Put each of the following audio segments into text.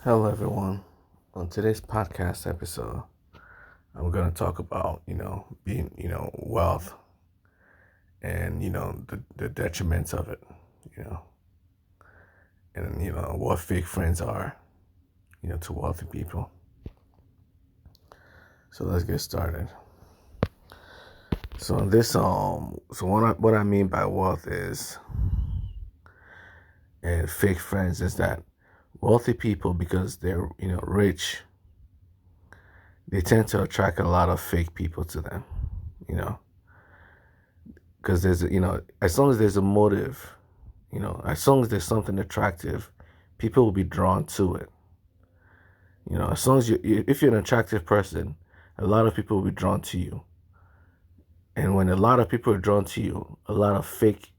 Hello, everyone. On today's podcast episode, I'm going to talk about, being, wealth and, the detriments of it, you know, and, what fake friends are, to wealthy people. So let's get started. So what I mean by wealth is, and fake friends is that wealthy people, because they're, rich, they tend to attract a lot of fake people to them, you know, because as long as there's a motive, as long as there's something attractive, people will be drawn to it. As long as if you're an attractive person, a lot of people will be drawn to you. And when a lot of people are drawn to you, a lot of fake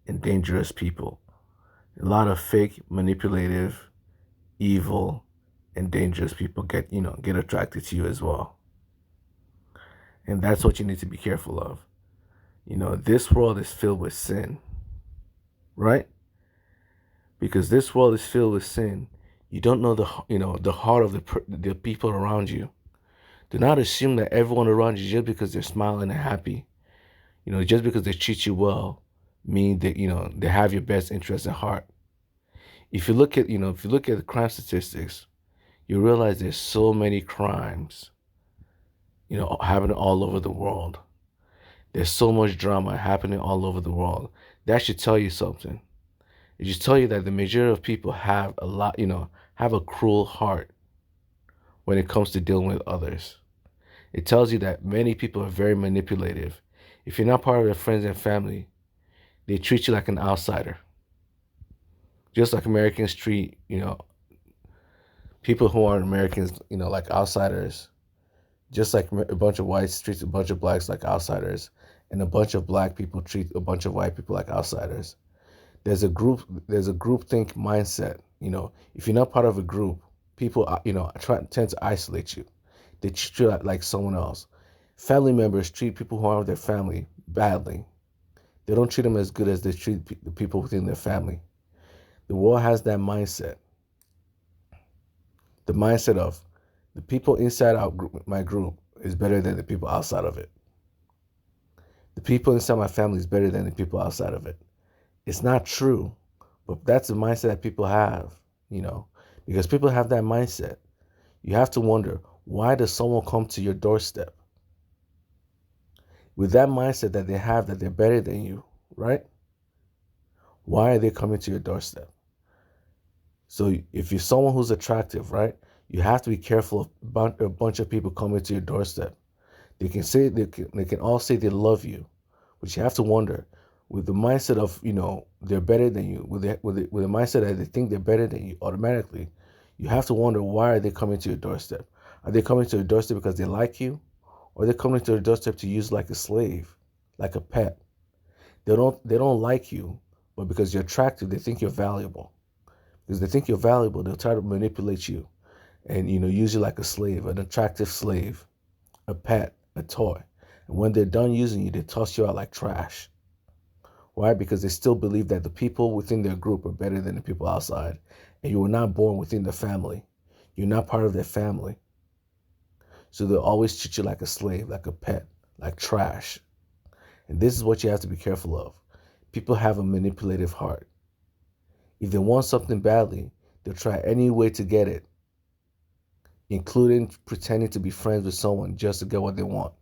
and dangerous people, a lot of fake, manipulative, evil, and dangerous people get attracted to you as well. And that's what you need to be careful of. This world is filled with sin, right? Because this world is filled with sin. You don't know the heart of the people around you. Do not assume that everyone around you, just because they're smiling and happy, just because they treat you well, mean that they have your best interest at heart. If you look at the crime statistics, you realize there's so many crimes, happening all over the world. There's so much drama happening all over the world. That should tell you something. It should tell you that the majority of people have have a cruel heart when it comes to dealing with others. It tells you that many people are very manipulative. If you're not part of their friends and family, they treat you like an outsider. Just like Americans treat, people who aren't Americans, like outsiders. Just like a bunch of whites treat a bunch of blacks like outsiders, and a bunch of black people treat a bunch of white people like outsiders. There's a group think mindset. If you're not part of a group, people tend to isolate you. They treat you like someone else. Family members treat people who aren't their family badly. They don't treat them as good as they treat the people within their family. The world has that mindset. The mindset of the people inside my group is better than the people outside of it. The people inside my family is better than the people outside of it. It's not true, but that's the mindset that people have, because people have that mindset. You have to wonder, why does someone come to your doorstep with that mindset that they have, that they're better than you, right? Why are they coming to your doorstep? So if you're someone who's attractive, right, you have to be careful about a bunch of people coming to your doorstep. They can all say they love you, but you have to wonder, with the mindset of they're better than you, with the mindset that they think they're better than you automatically, you have to wonder, why are they coming to your doorstep? Are they coming to your doorstep because they like you, or are they coming to your doorstep to use like a slave, like a pet? They don't like you, but because you're attractive, they think you're valuable. Because they think you're valuable, they'll try to manipulate you and use you like a slave, an attractive slave, a pet, a toy. And when they're done using you, they toss you out like trash. Why? Because they still believe that the people within their group are better than the people outside. And you were not born within the family. You're not part of their family. So they'll always treat you like a slave, like a pet, like trash. And this is what you have to be careful of. People have a manipulative heart. If they want something badly, they'll try any way to get it, including pretending to be friends with someone just to get what they want.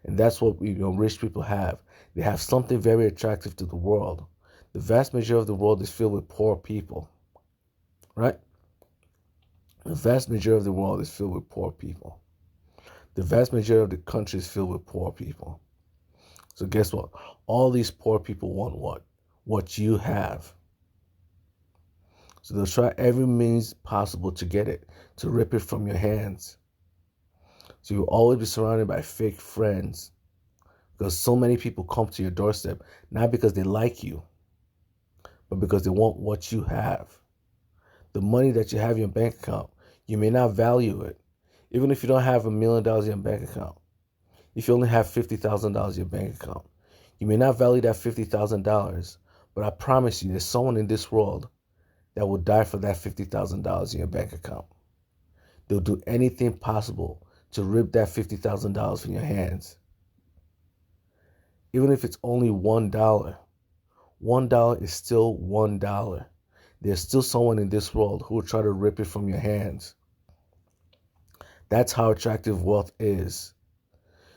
And that's what rich people have. They have something very attractive to the world. The vast majority of the world is filled with poor people, right? The vast majority of the world is filled with poor people. The vast majority of the country is filled with poor people. So guess what? All these poor people want what? What you have. So they'll try every means possible to get it, to rip it from your hands. So you'll always be surrounded by fake friends, because so many people come to your doorstep, not because they like you, but because they want what you have. The money that you have in your bank account, you may not value it. Even if you don't have $1 million in your bank account, if you only have $50,000 in your bank account, you may not value that $50,000, but I promise you, there's someone in this world that will die for that $50,000 in your bank account. They'll do anything possible to rip that $50,000 from your hands. Even if it's only $1, $1 is still $1. There's still someone in this world who will try to rip it from your hands. That's how attractive wealth is.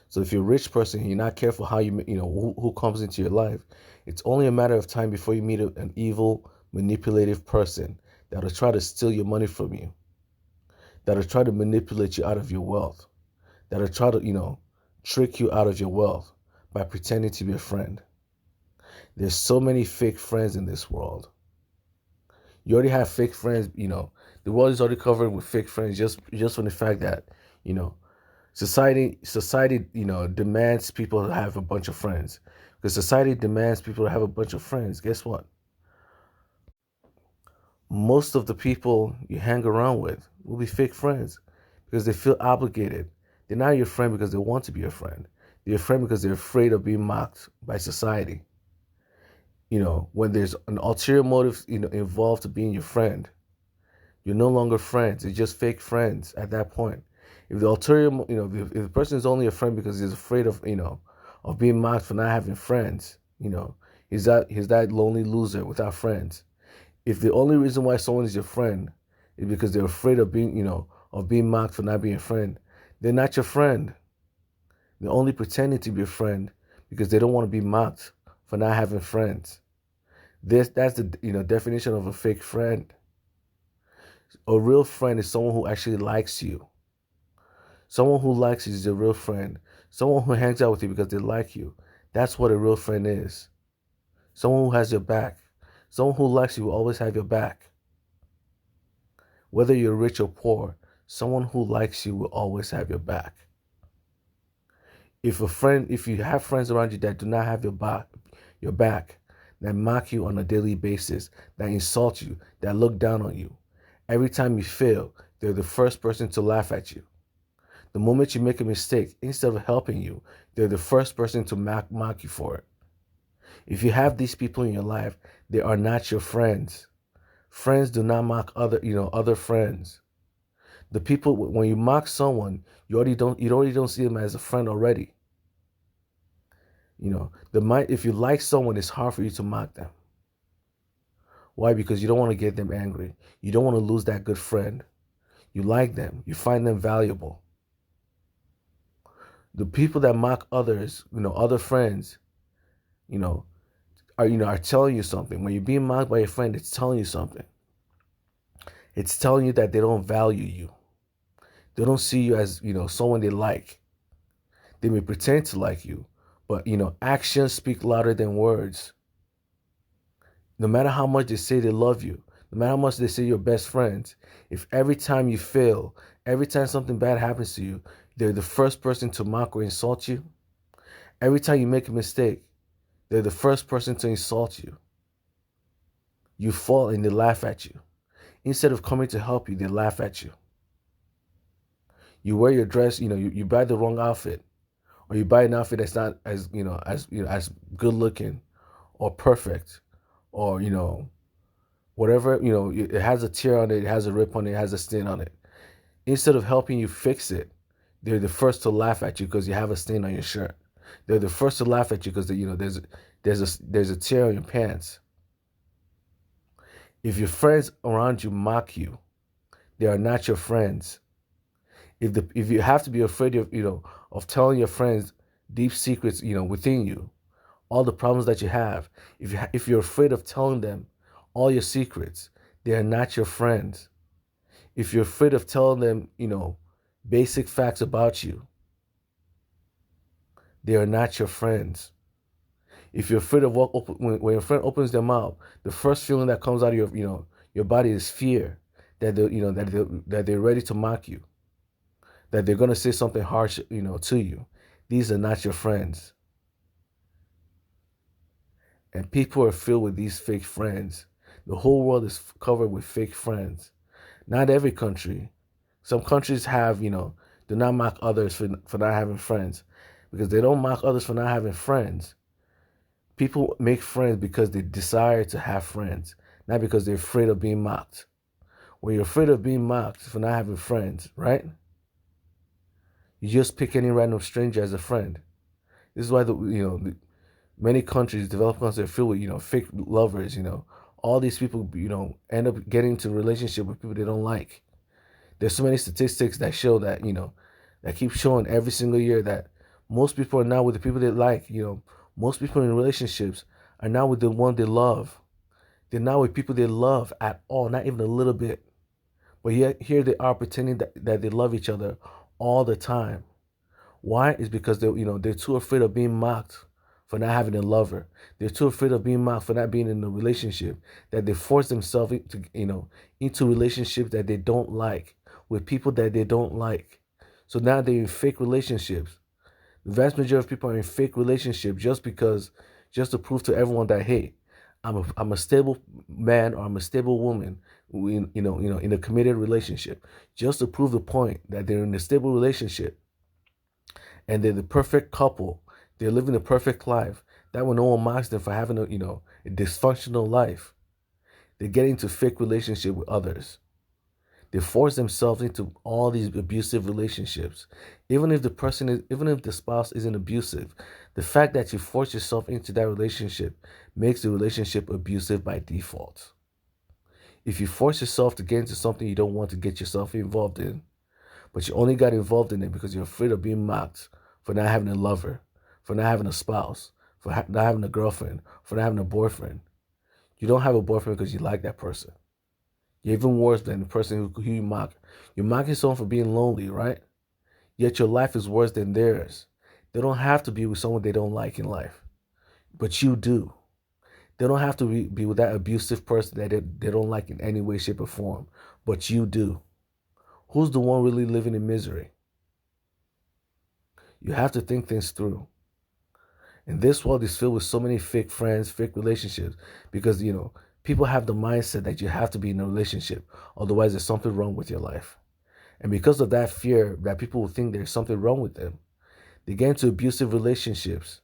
So if you're a rich person, you're not careful how who comes into your life. It's only a matter of time before you meet an evil, manipulative person that'll try to steal your money from you, that'll try to manipulate you out of your wealth, that'll try to, trick you out of your wealth by pretending to be a friend. There's so many fake friends in this world. You already have fake friends, the world is already covered with fake friends just from the fact that, society, demands people to have a bunch of friends. Because society demands people to have a bunch of friends. Guess what? Most of the people you hang around with will be fake friends because they feel obligated. They're not your friend because they want to be your friend. They're your friend because they're afraid of being mocked by society. When there's an ulterior motive, involved to being your friend, you're no longer friends. It's just fake friends at that point. If the ulterior, if the person is only a friend because he's afraid of, of being mocked for not having friends, he's that lonely loser without friends. If the only reason why someone is your friend is because they're afraid of being, of being mocked for not being a friend, they're not your friend. They're only pretending to be a friend because they don't want to be mocked for not having friends. That's the definition of a fake friend. A real friend is someone who actually likes you. Someone who likes you is a real friend. Someone who hangs out with you because they like you. That's what a real friend is. Someone who has your back. Someone who likes you will always have your back. Whether you're rich or poor, someone who likes you will always have your back. If you have friends around you that do not have your back, that mock you on a daily basis, that insult you, that look down on you, every time you fail, they're the first person to laugh at you. The moment you make a mistake, instead of helping you, they're the first person to mock you for it. If you have these people in your life, they are not your friends. Friends do not mock other friends. The people, when you mock someone, you already don't see them as a friend already. If you like someone, it's hard for you to mock them. Why? Because you don't want to get them angry. You don't want to lose that good friend. You like them. You find them valuable. The people that mock others, other friends, are telling you something. When you're being mocked by a friend, it's telling you something. It's telling you that they don't value you. They don't see you as, someone they like. They may pretend to like you, but, actions speak louder than words. No matter how much they say they love you, no matter how much they say you're best friends, if every time you fail, every time something bad happens to you, they're the first person to mock or insult you. Every time you make a mistake, they're the first person to insult you. You fall and they laugh at you. Instead of coming to help you, they laugh at you. You wear your dress, you buy the wrong outfit, or you buy an outfit that's not as good looking or perfect, or whatever, it has a tear on it, it has a rip on it, it has a stain on it. Instead of helping you fix it, they're the first to laugh at you because you have a stain on your shirt. They're the first to laugh at you because there's a tear on your pants. If your friends around you mock you, they are not your friends. If you have to be afraid of telling your friends deep secrets, within you, all the problems that you have, if you're afraid of telling them all your secrets, they are not your friends. If you're afraid of telling them, basic facts about you, they are not your friends. If you're afraid of when your friend opens their mouth, the first feeling that comes out of your body is fear that they're ready to mock you, that they're gonna say something harsh, to you. These are not your friends. And people are filled with these fake friends. The whole world is covered with fake friends. Not every country. Some countries have, do not mock others for not having friends. Because they don't mock others for not having friends. People make friends because they desire to have friends, not because they're afraid of being mocked. When you're afraid of being mocked for not having friends, right? You just pick any random stranger as a friend. This is why many countries, developed countries, are filled with fake lovers. All these people end up getting into a relationship with people they don't like. There's so many statistics that show that that keep showing every single year that most people are now with the people they like. Most people in relationships are now with the one they love. They're not with people they love at all, not even a little bit. But yet here they are pretending that they love each other all the time. Why? Is because they're too afraid of being mocked for not having a lover. They're too afraid of being mocked for not being in a relationship that they force themselves into relationships that they don't like with people that they don't like. So now they're in fake relationships. The vast majority of people are in fake relationships just to prove to everyone that, hey, I'm a stable man or I'm a stable woman in a committed relationship, just to prove the point that they're in a stable relationship and they're the perfect couple. They're living the perfect life. That when no one mocks them for having a dysfunctional life, they get into fake relationship with others. They force themselves into all these abusive relationships. Even if the spouse isn't abusive, the fact that you force yourself into that relationship makes the relationship abusive by default. If you force yourself to get into something you don't want to get yourself involved in, but you only got involved in it because you're afraid of being mocked for not having a lover, for not having a spouse, for not having a girlfriend, for not having a boyfriend. You don't have a boyfriend because you like that person. You're even worse than the person who you mock. You're mocking someone for being lonely, right? Yet your life is worse than theirs. They don't have to be with someone they don't like in life, but you do. They don't have to be with that abusive person that they don't like in any way, shape, or form, but you do. Who's the one really living in misery? You have to think things through. And this world is filled with so many fake friends, fake relationships, because, people have the mindset that you have to be in a relationship. Otherwise, there's something wrong with your life. And because of that fear that people will think there's something wrong with them, they get into abusive relationships.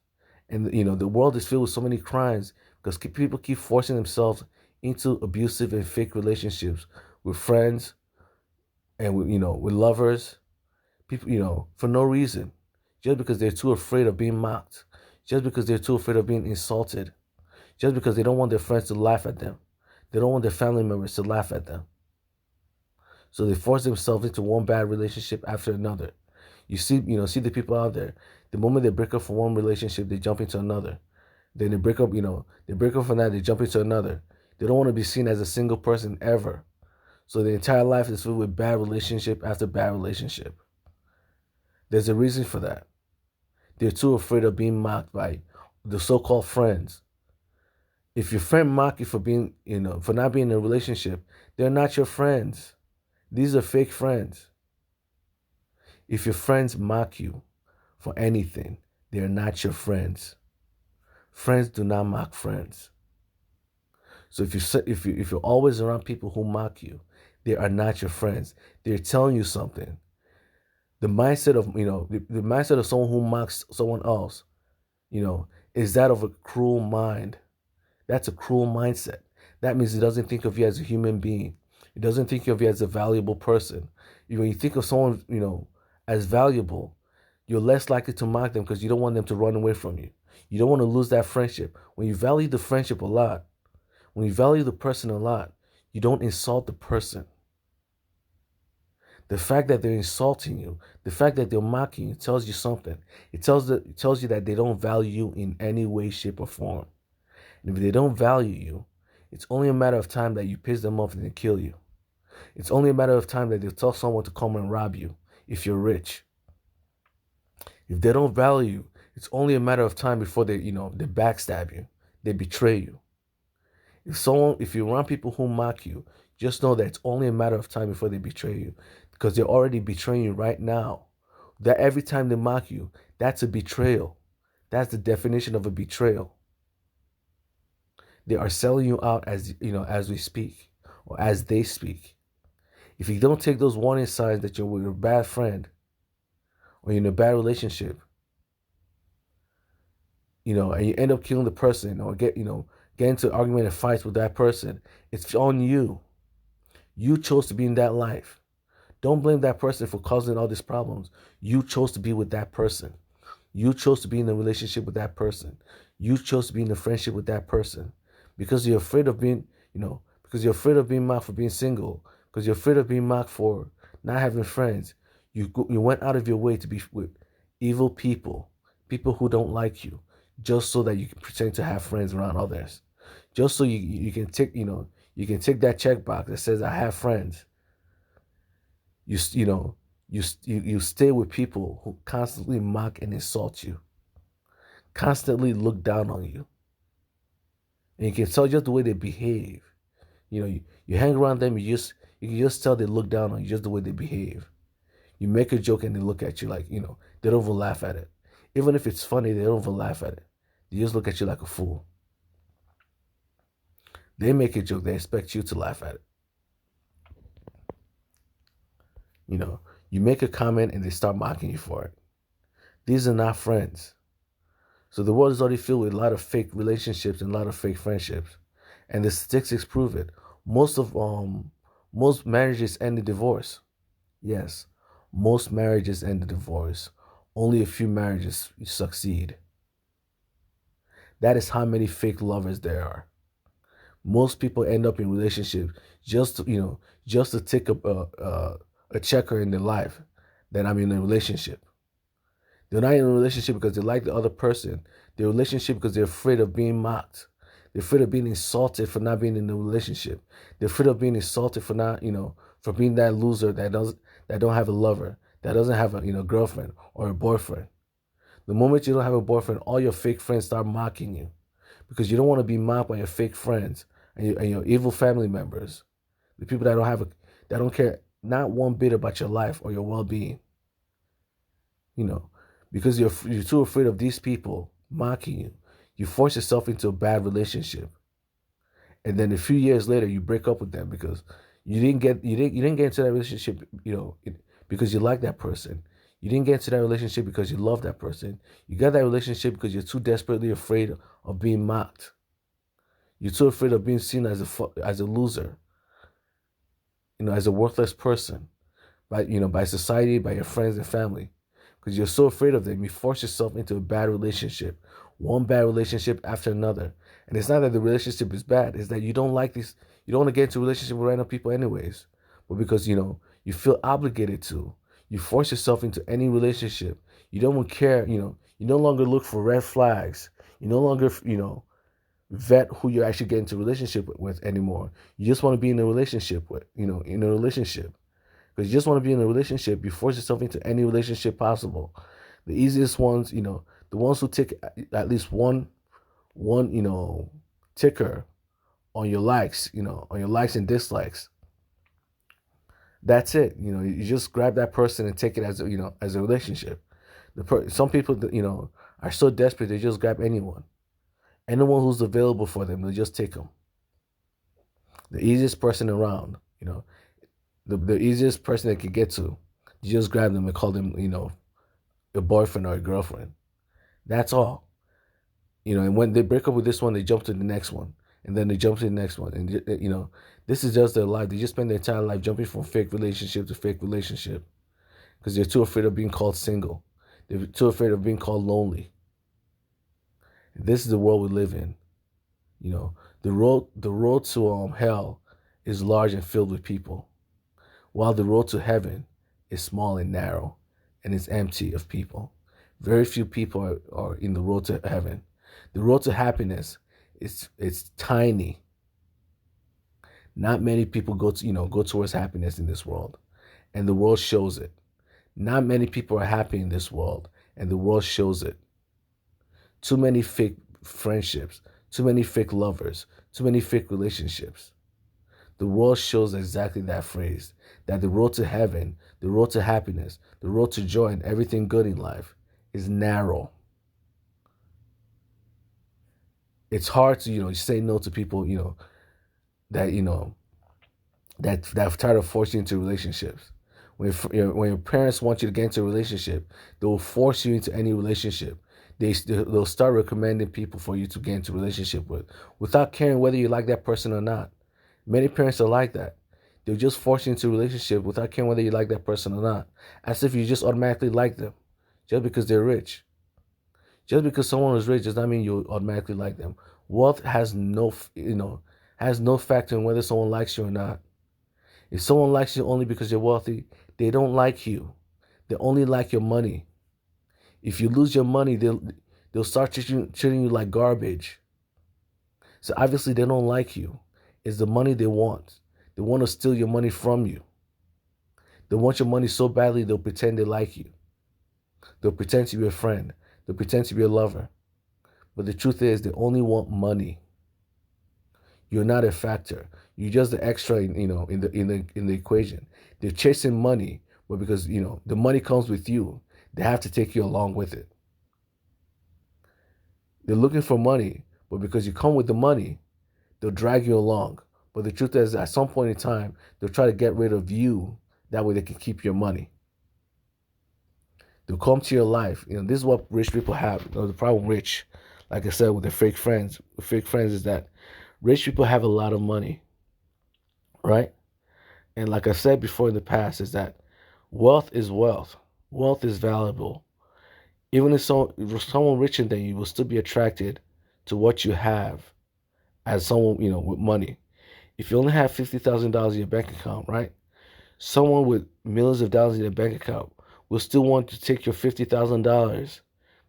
And, the world is filled with so many crimes because people keep forcing themselves into abusive and fake relationships with friends and with lovers, people, for no reason, just because they're too afraid of being mocked, just because they're too afraid of being insulted, just because they don't want their friends to laugh at them, they don't want their family members to laugh at them. So they force themselves into one bad relationship after another. See the people out there. The moment they break up from one relationship, they jump into another. Then they break up, they break up from that, they jump into another. They don't want to be seen as a single person ever. So their entire life is filled with bad relationship after bad relationship. There's a reason for that. They're too afraid of being mocked by the so-called friends. If your friend mock you for being, for not being in a relationship, they're not your friends. These are fake friends. If your friends mock you for anything, they're not your friends. Friends do not mock friends. So if you're always around people who mock you, they are not your friends. They're telling you something. The mindset of the mindset of someone who mocks someone else, is that of a cruel mind. That's a cruel mindset. That means it doesn't think of you as a human being. It doesn't think of you as a valuable person. When you think of someone, as valuable, you're less likely to mock them because you don't want them to run away from you. You don't want to lose that friendship. When you value the friendship a lot, when you value the person a lot, you don't insult the person. The fact that they're insulting you, the fact that they're mocking you tells you something. It tells you that they don't value you in any way, shape, or form. And if they don't value you, it's only a matter of time that you piss them off and they kill you. It's only a matter of time that they'll tell someone to come and rob you if you're rich. If they don't value you, it's only a matter of time before they backstab you, they betray you. If you're around people who mock you, just know that it's only a matter of time before they betray you, because they're already betraying you right now. That every time they mock you, that's a betrayal. That's the definition of a betrayal. They are selling you out as we speak, or as they speak. If you don't take those warning signs that you're with a bad friend, or you're in a bad relationship, and you end up killing the person, or get into argument and fights with that person, it's on you. You chose to be in that life. Don't blame that person for causing all these problems. You chose to be with that person. You chose to be in a relationship with that person. You chose to be in a friendship with that person. Because you're afraid of being, because you're afraid of being mocked for being single, because you're afraid of being mocked for not having friends. You went out of your way to be with evil people, people who don't like you, just so that you can pretend to have friends around others. Just so you can tick, you can tick that checkbox that says I have friends. You stay with people who constantly mock and insult you, constantly look down on you, and you can tell just the way they behave. You hang around them, you can just tell they look down on you just the way they behave. You make a joke and they look at you like, they don't even laugh at it. Even if it's funny, they don't even laugh at it. They just look at you like a fool. They make a joke, they expect you to laugh at it. You make a comment and they start mocking you for it. These are not friends. So the world is already filled with a lot of fake relationships and a lot of fake friendships. And the statistics prove it. Most marriages end in divorce. Yes. Most marriages end in divorce. Only a few marriages succeed. That is how many fake lovers there are. Most people end up in relationships just to tick up a checker in their life that I'm in a relationship. They're not in a relationship because they like the other person. They're in a relationship because they're afraid of being mocked. They're afraid of being insulted for not being in a relationship. They're afraid of being insulted for not, for being that loser that don't have a lover, that doesn't have a girlfriend or a boyfriend. The moment you don't have a boyfriend, all your fake friends start mocking you because you don't want to be mocked by your fake friends and your evil family members, the people that don't care not one bit about your life or your well-being. Because you're too afraid of these people mocking you, you force yourself into a bad relationship, and then a few years later you break up with them because you didn't get into that relationship because you like that person. You didn't get into that relationship because you love that person. You got that relationship because you're too desperately afraid of being mocked. You're too afraid of being seen as a loser, as a worthless person by society, by your friends and family. Because you're so afraid of them, you force yourself into a bad relationship, one bad relationship after another. And it's not that the relationship is bad, it's that you don't like this, you don't want to get into a relationship with random people anyways. But because, you feel obligated to, you force yourself into any relationship. You don't care, you no longer look for red flags. You no longer, vet who you actually get into a relationship with anymore. You just want to be in a relationship in a relationship. Because you just want to be in a relationship, you force yourself into any relationship possible. The easiest ones, the ones who take at least one, ticker on your likes, on your likes and dislikes. That's it. You just grab that person and take it as as a relationship. Some people, are so desperate they just grab anyone who's available for them. They just take them. The easiest person around, the easiest person they could get to, you just grab them and call them, a boyfriend or a girlfriend. That's all. And when they break up with this one, they jump to the next one. And then they jump to the next one. And, this is just their life. They just spend their entire life jumping from fake relationship to fake relationship because they're too afraid of being called single. They're too afraid of being called lonely. This is the world we live in. The road to hell is large and filled with people, while the road to heaven is small and narrow and is empty of people. Very few people are in the road to heaven. The road to happiness it's tiny. Not many people go towards happiness in this world, and the world shows it. Not many people are happy in this world, and the world shows it. Too many fake friendships, too many fake lovers, too many fake relationships. The world shows exactly that phrase, that the road to heaven, the road to happiness, the road to joy and everything good in life is narrow. It's hard to, say no to people, that, that try to force you into relationships. When your parents want you to get into a relationship, they will force you into any relationship. they'll start recommending people for you to get into a relationship with without caring whether you like that person or not. Many parents are like that. They'll just force you into a relationship without caring whether you like that person or not, as if you just automatically like them, just because they're rich. Just because someone is rich does not mean you automatically like them. Wealth has no factor in whether someone likes you or not. If someone likes you only because you're wealthy, they don't like you. They only like your money. If you lose your money, they'll start treating you like garbage. So obviously they don't like you. It's the money they want. They want to steal your money from you. They want your money so badly they'll pretend they like you. They'll pretend to be a friend. They'll pretend to be a lover. But the truth is they only want money. You're not a factor. You're just the extra in the equation. They're chasing money, but because the money comes with you, they have to take you along with it. They're looking for money, but because you come with the money, they'll drag you along. But the truth is, at some point in time, they'll try to get rid of you. That way they can keep your money. They'll come to your life. This is what rich people have. The problem rich, like I said, with the fake friends. The fake friends is that rich people have a lot of money, right? And like I said before in the past, is that wealth is wealth. Wealth is valuable. Even if someone richer than you will still be attracted to what you have as someone, with money. If you only have $50,000 in your bank account, right? Someone with millions of dollars in their bank account will still want to take your $50,000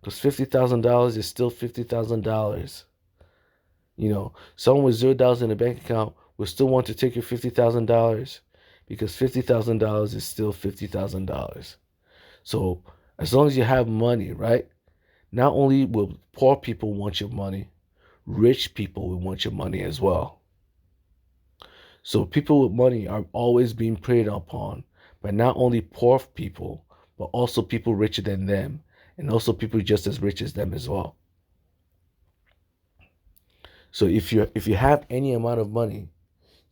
because $50,000 is still $50,000. Someone with $0 in a bank account will still want to take your $50,000 because $50,000 is still $50,000. So as long as you have money, right? Not only will poor people want your money, rich people will want your money as well. So people with money are always being preyed upon by not only poor people, but also people richer than them, and also people just as rich as them as well. So if you have any amount of money,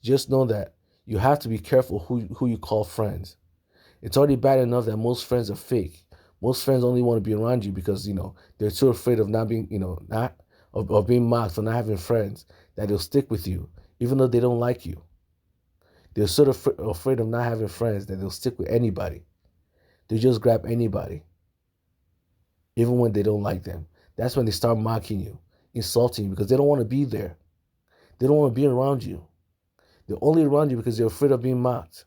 just know that you have to be careful who you call friends. It's already bad enough that most friends are fake. Most friends only want to be around you because they're too afraid of not being not of being mocked for not having friends that they'll stick with you even though they don't like you. They're sort of afraid of not having friends that they'll stick with anybody. They just grab anybody, even when they don't like them. That's when they start mocking you, insulting you, because they don't want to be there. They don't want to be around you. They're only around you because they're afraid of being mocked.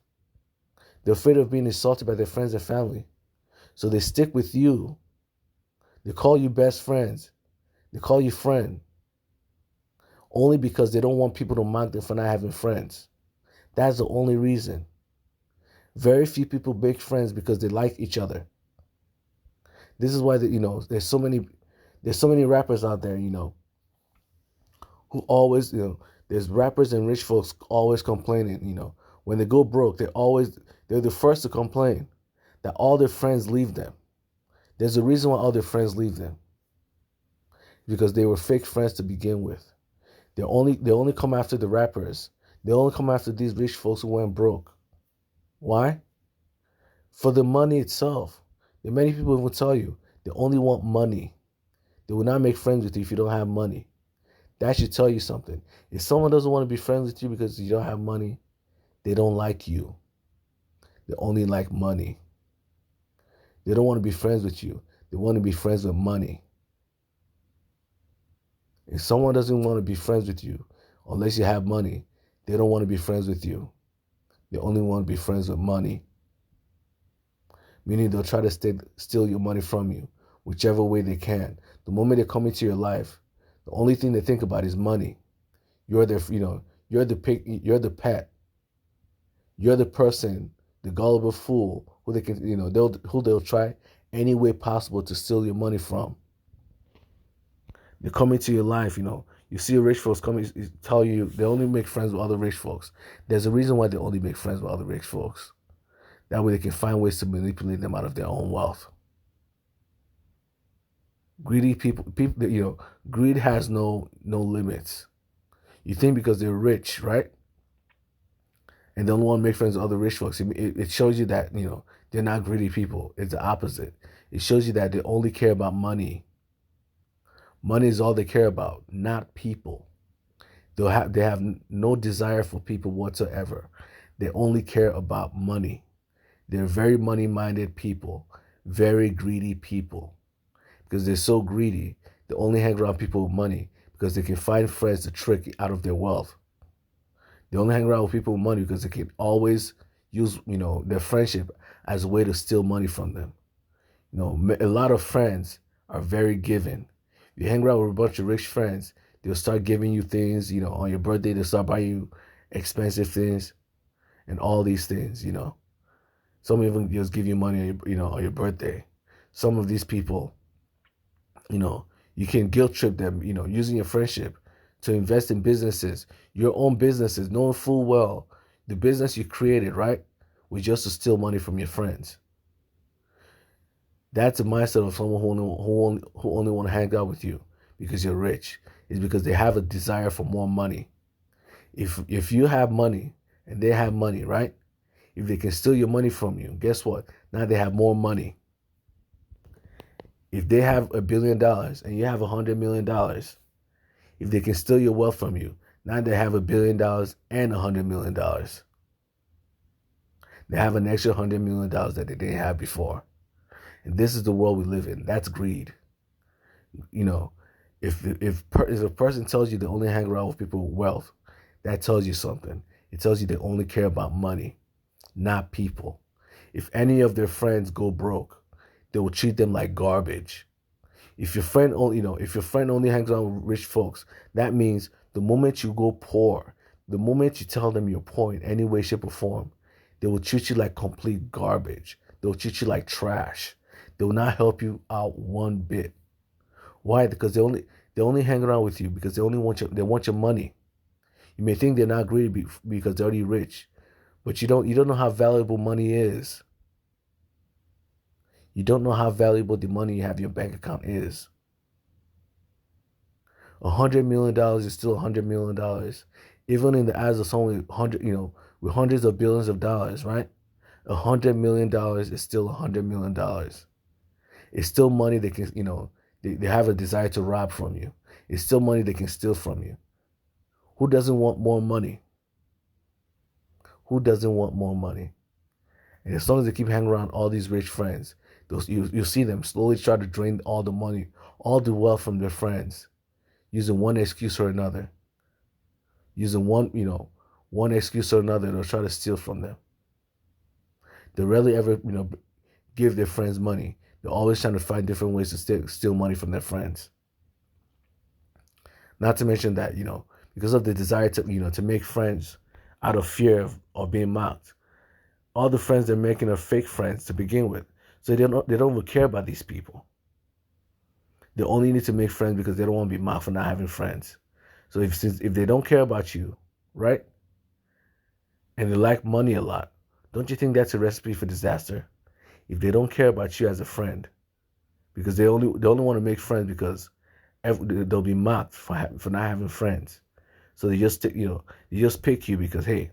They're afraid of being insulted by their friends and family. So they stick with you. They call you best friends. They call you friend. Only because they don't want people to mock them for not having friends. That's the only reason. Very few people make friends because they like each other. This is why there's so many rappers out there, who always, there's rappers and rich folks always complaining, when they go broke, they're the first to complain that all their friends leave them. There's a reason why all their friends leave them. Because they were fake friends to begin with. They only come after the rappers. They only come after these rich folks who went broke. Why? For the money itself. Many people will tell you they only want money. They will not make friends with you if you don't have money. That should tell you something. If someone doesn't want to be friends with you because you don't have money, they don't like you. They only like money. They don't want to be friends with you. They want to be friends with money. If someone doesn't want to be friends with you, unless you have money, they don't want to be friends with you. They only want to be friends with money. Meaning they'll try to steal your money from you, whichever way they can. The moment they come into your life, the only thing they think about is money. You're their, you're the pig, you're the pet. You're the person, the gullible fool who they can, they'll try any way possible to steal your money from. They come into your life, you see rich folks come tell you they only make friends with other rich folks. There's a reason why they only make friends with other rich folks. That way they can find ways to manipulate them out of their own wealth. Greedy people, greed has no limits. You think because they're rich, right? And they don't want to make friends with other rich folks. It shows you that, they're not greedy people. It's the opposite. It shows you that they only care about money. Money is all they care about, not people. They have no desire for people whatsoever. They only care about money. They're very money-minded people, very greedy people. Because they're so greedy, they only hang around people with money because they can find friends to trick out of their wealth. They only hang around with people with money because they can always use, their friendship as a way to steal money from them. A lot of friends are very giving. You hang around with a bunch of rich friends, they'll start giving you things, on your birthday, they'll start buying you expensive things and all these things. Some of them just give you money on your birthday. Some of these people, you can guilt trip them, using your friendship to invest in businesses, your own businesses, knowing full well the business you created, right, was just to steal money from your friends. That's the mindset of someone who only want to hang out with you because you're rich. Is because they have a desire for more money. If you have money and they have money, right? If they can steal your money from you, guess what? Now they have more money. If they have $1 billion and you have $100 million, if they can steal your wealth from you, now they have $1 billion and $100 million. They have an extra $100 million that they didn't have before. And this is the world we live in. That's greed. If a person tells you they only hang around with people with wealth, that tells you something. It tells you they only care about money, not people. If any of their friends go broke, they will treat them like garbage. If your friend only hangs around with rich folks, that means the moment you go poor, the moment you tell them you're poor in any way, shape, or form, they will treat you like complete garbage. They will treat you like trash. They will not help you out one bit. Why? Because they only hang around with you because they want your money. You may think they're not greedy because they're already rich, but you don't know how valuable money is. You don't know how valuable the money you have in your bank account is. $100 million is still $100 million, even in the eyes of someone with hundreds of billions of dollars, right? $100 million is still $100 million. It's still money they can, they have a desire to rob from you. It's still money they can steal from you. Who doesn't want more money? Who doesn't want more money? And as long as they keep hanging around all these rich friends, you'll see them slowly try to drain all the money, all the wealth from their friends, using one excuse or another. Using one excuse or another, they'll try to steal from them. They rarely ever, give their friends money. They're always trying to find different ways to steal money from their friends. Not to mention that, because of the desire to make friends out of fear of being mocked, all the friends they're making are fake friends to begin with. So they don't even care about these people. They only need to make friends because they don't want to be mocked for not having friends. So if they don't care about you, right, and they like money a lot, don't you think that's a recipe for disaster? If they don't care about you as a friend, because they only want to make friends because they'll be mocked for not having friends. So they just pick you because, hey,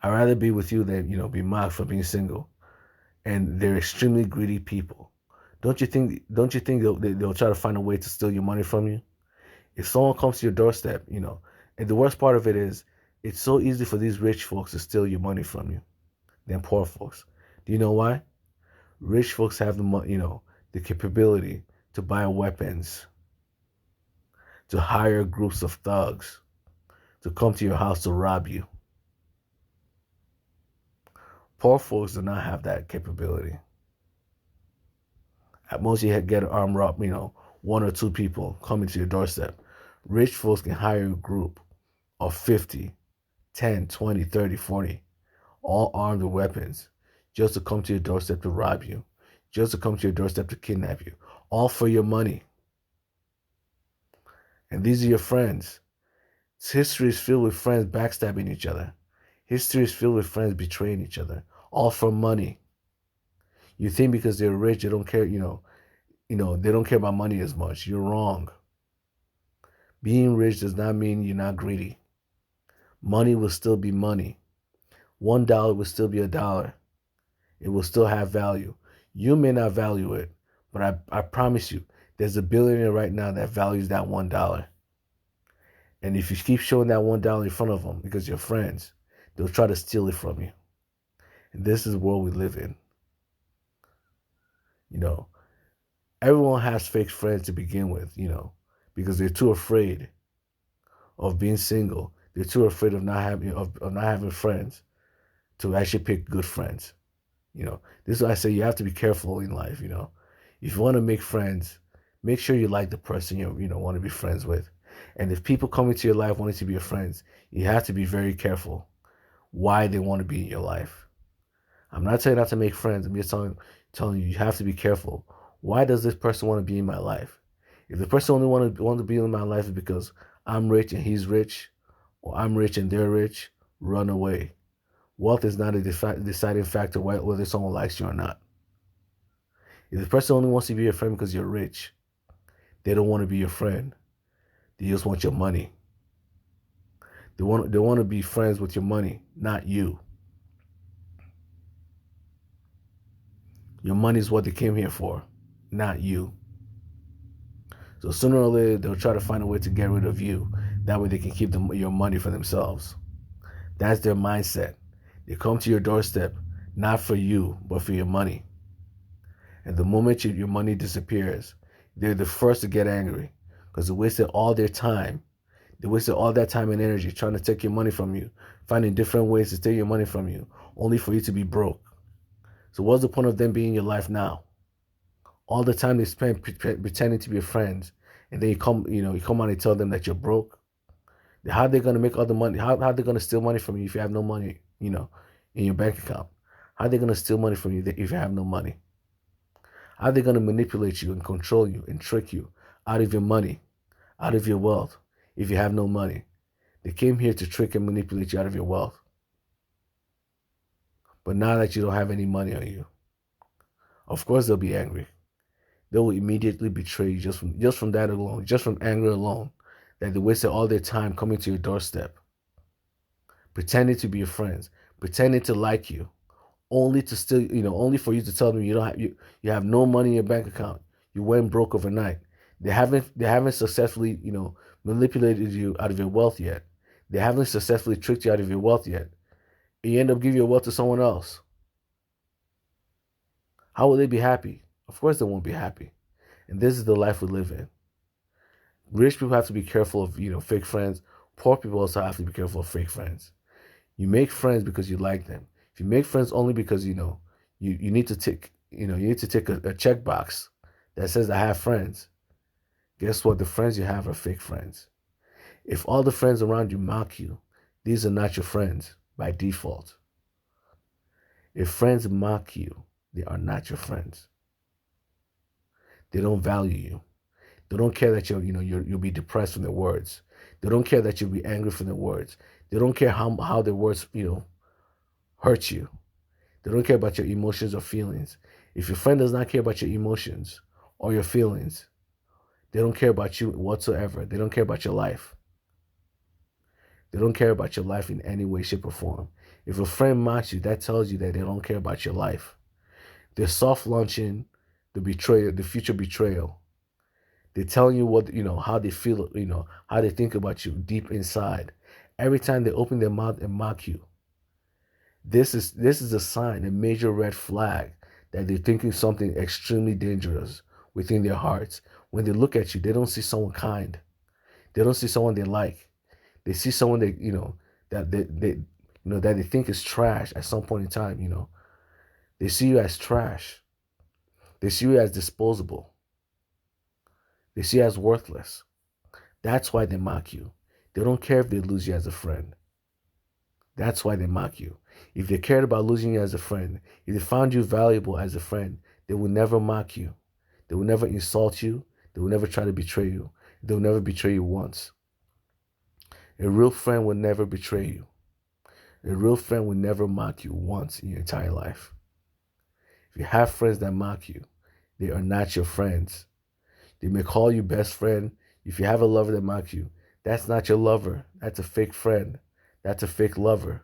I'd rather be with you than be mocked for being single. And they're extremely greedy people. Don't you think they'll try to find a way to steal your money from you? If someone comes to your doorstep, and the worst part of it is, it's so easy for these rich folks to steal your money from you than poor folks. Do you know why? Rich folks have the capability to buy weapons, to hire groups of thugs to come to your house to rob you. Poor folks do not have that capability. At most, you get an armed rob, one or two people coming to your doorstep. Rich folks can hire a group of 50, 10, 20, 30, 40, all armed with weapons, just to come to your doorstep to rob you, just to come to your doorstep to kidnap you, all for your money. And these are your friends. History is filled with friends backstabbing each other. History is filled with friends betraying each other, all for money. You think because they're rich, they don't care, they don't care about money as much. You're wrong. Being rich does not mean you're not greedy. Money will still be money. $1 will still be $1. It will still have value. You may not value it, but I promise you, There's a billionaire right now that values that $1. And if you keep showing that $1 in front of them because you're friends, they'll try to steal it from you. And this is the world we live in. You know, everyone has fake friends to begin with, because they're too afraid of being single. They're too afraid of not having friends to actually pick good friends. This is why I say you have to be careful in life. If you want to make friends, make sure you like the person you want to be friends with. And if people come into your life wanting to be your friends, you have to be very careful why they want to be in your life. I'm not telling you not to make friends. I'm just telling you have to be careful. Why does this person want to be in my life? If the person only want to be in my life is because I'm rich and he's rich, or I'm rich and they're rich, run away. Wealth is not a deciding factor whether someone likes you or not. If the person only wants to be your friend because you're rich, they don't want to be your friend. They just want your money. They want to be friends with your money, not you. Your money is what they came here for, not you. So sooner or later, they'll try to find a way to get rid of you. That way they can keep your money for themselves. That's their mindset. They come to your doorstep, not for you, but for your money. And the moment your money disappears, they're the first to get angry because they wasted all their time. They wasted all that time and energy trying to take your money from you, finding different ways to take your money from you, only for you to be broke. So what's the point of them being in your life now? All the time they spend pretending to be your friends, and then you come out and tell them that you're broke. How are they going to make all the money? How are they going to steal money from you if you have no money, in your bank account? How are they going to steal money from you if you have no money? How are they going to manipulate you and control you and trick you out of your money, out of your wealth, if you have no money? They came here to trick and manipulate you out of your wealth. But now that you don't have any money on you, of course they'll be angry. They will immediately betray you just from that alone, just from anger alone, that they wasted all their time coming to your doorstep, pretending to be your friends, pretending to like you, only to still, only for you to tell them you have no money in your bank account. You went broke overnight. They haven't successfully, manipulated you out of your wealth yet. They haven't successfully tricked you out of your wealth yet. And you end up giving your wealth to someone else. How will they be happy? Of course they won't be happy. And this is the life we live in. Rich people have to be careful of, fake friends. Poor people also have to be careful of fake friends. You make friends because you like them. If you make friends only because, you need to tick, you need to tick a checkbox that says I have friends, guess what? The friends you have are fake friends. If all the friends around you mock you, these are not your friends by default. If friends mock you, they are not your friends. They don't value you. They don't care that you'll be depressed from their words. They don't care that you'll be angry from their words. They don't care how their words, hurt you. They don't care about your emotions or feelings. If your friend does not care about your emotions or your feelings, they don't care about you whatsoever. They don't care about your life. They don't care about your life in any way, shape, or form. If a friend mocks you, that tells you that they don't care about your life. They're soft launching the betrayal, the future betrayal. They're telling you what, how they feel, how they think about you deep inside. Every time they open their mouth and mock you, this is a sign, a major red flag that they're thinking something extremely dangerous within their hearts. When they look at you, they don't see someone kind. They don't see someone they like. They see someone that they think is trash at some point in time. They see you as trash. They see you as disposable. They see you as worthless. That's why they mock you. They don't care if they lose you as a friend. That's why they mock you. If they cared about losing you as a friend, if they found you valuable as a friend, they will never mock you. They will never insult you. They will never try to betray you. They will never betray you once. A real friend will never betray you. A real friend will never mock you once in your entire life. If you have friends that mock you, they are not your friends. They may call you best friend. If you have a lover that mocks you, that's not your lover. That's a fake friend. That's a fake lover.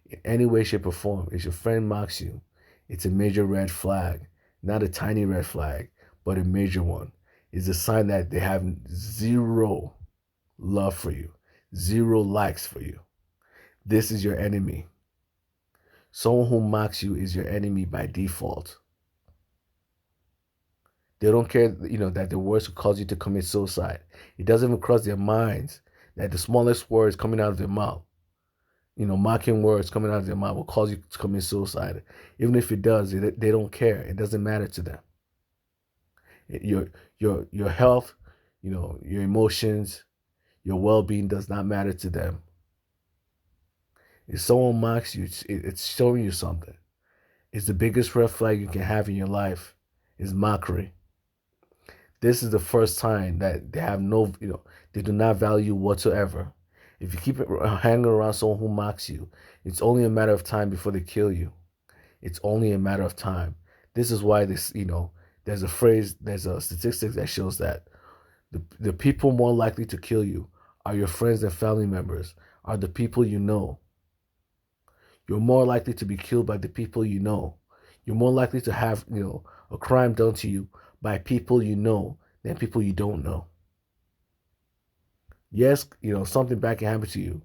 In any way, shape, or form, if your friend mocks you, it's a major red flag. Not a tiny red flag, but a major one. It's a sign that they have zero love for you, zero likes for you. This is your enemy. Someone who mocks you is your enemy by default. They don't care, that the words will cause you to commit suicide. It doesn't even cross their minds that the smallest words coming out of their mouth, mocking words coming out of their mouth will cause you to commit suicide. Even if it does, they don't care. It doesn't matter to them. Your health, your emotions, your well-being does not matter to them. If someone mocks you, it's showing you something. It's the biggest red flag you can have in your life is mockery. This is the first time that they have they do not value whatsoever. If you keep hanging around someone who mocks you, it's only a matter of time before they kill you. It's only a matter of time. This is why there's a phrase, there's a statistic that shows that the people more likely to kill you are your friends and family members, are the people you know. You're more likely to be killed by the people you know. You're more likely to have, a crime done to you by people you know than people you don't know. Yes, something bad can happen to you.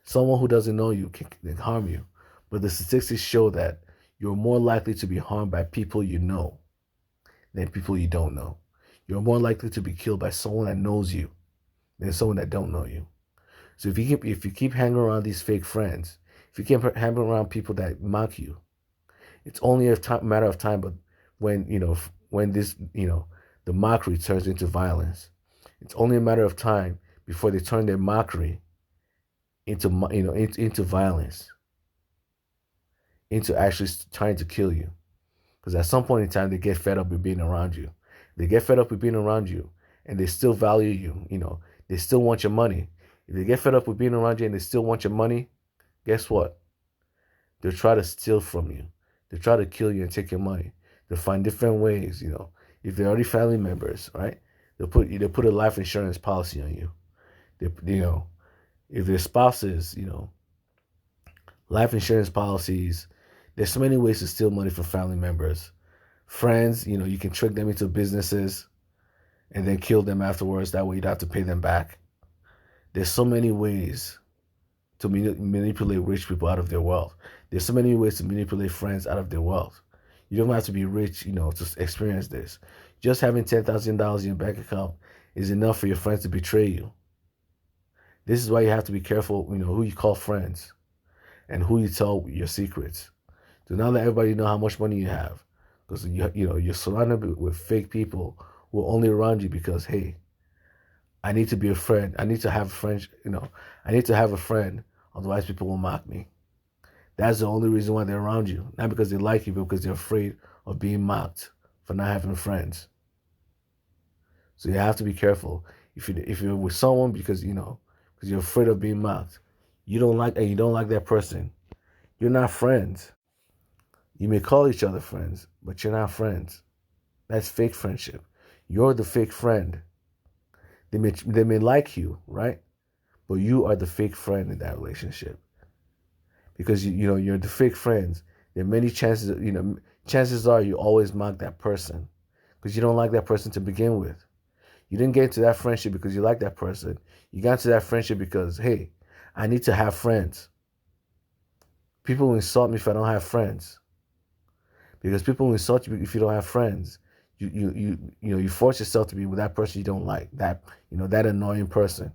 Someone who doesn't know you can harm you. But the statistics show that you're more likely to be harmed by people you know than people you don't know. You're more likely to be killed by someone that knows you than someone that don't know you. So if you keep hanging around these fake friends, if you keep hanging around people that mock you, it's only a matter of time. But when this the mockery turns into violence, it's only a matter of time before they turn their mockery into into violence, into actually trying to kill you. Because at some point in time, they get fed up with being around you. They get fed up with being around you, and they still value you. They still want your money. If they get fed up with being around you and they still want your money, guess what? They'll try to steal from you. They'll try to kill you and take your money. They'll find different ways, If they're already family members, right? They'll put a life insurance policy on you. If they're spouses, life insurance policies. There's so many ways to steal money from family members. Friends, you can trick them into businesses and then kill them afterwards. That way you don't have to pay them back. There's so many ways to manipulate rich people out of their wealth. There's so many ways to manipulate friends out of their wealth. You don't have to be rich, to experience this. Just having $10,000 in your bank account is enough for your friends to betray you. This is why you have to be careful, who you call friends and who you tell your secrets. Do not let everybody know how much money you have, because you're surrounded with fake people who are only around you because, hey, I need to be a friend. I need to have a friend. I need to have a friend. Otherwise, people will mock me. That's the only reason why they're around you, not because they like you, but because they're afraid of being mocked for not having friends. So you have to be careful. If you're with someone because you're afraid of being mocked, you don't like that person, you're not friends. You may call each other friends, but you're not friends. That's fake friendship. You're the fake friend. They may like you, right? But you are the fake friend in that relationship. Because you're the fake friends. There are many chances, chances are you always mock that person because you don't like that person to begin with. You didn't get into that friendship because you like that person. You got into that friendship because, hey, I need to have friends. People will insult me if I don't have friends. Because people will insult you if you don't have friends. You force yourself to be with that person you don't like. That annoying person.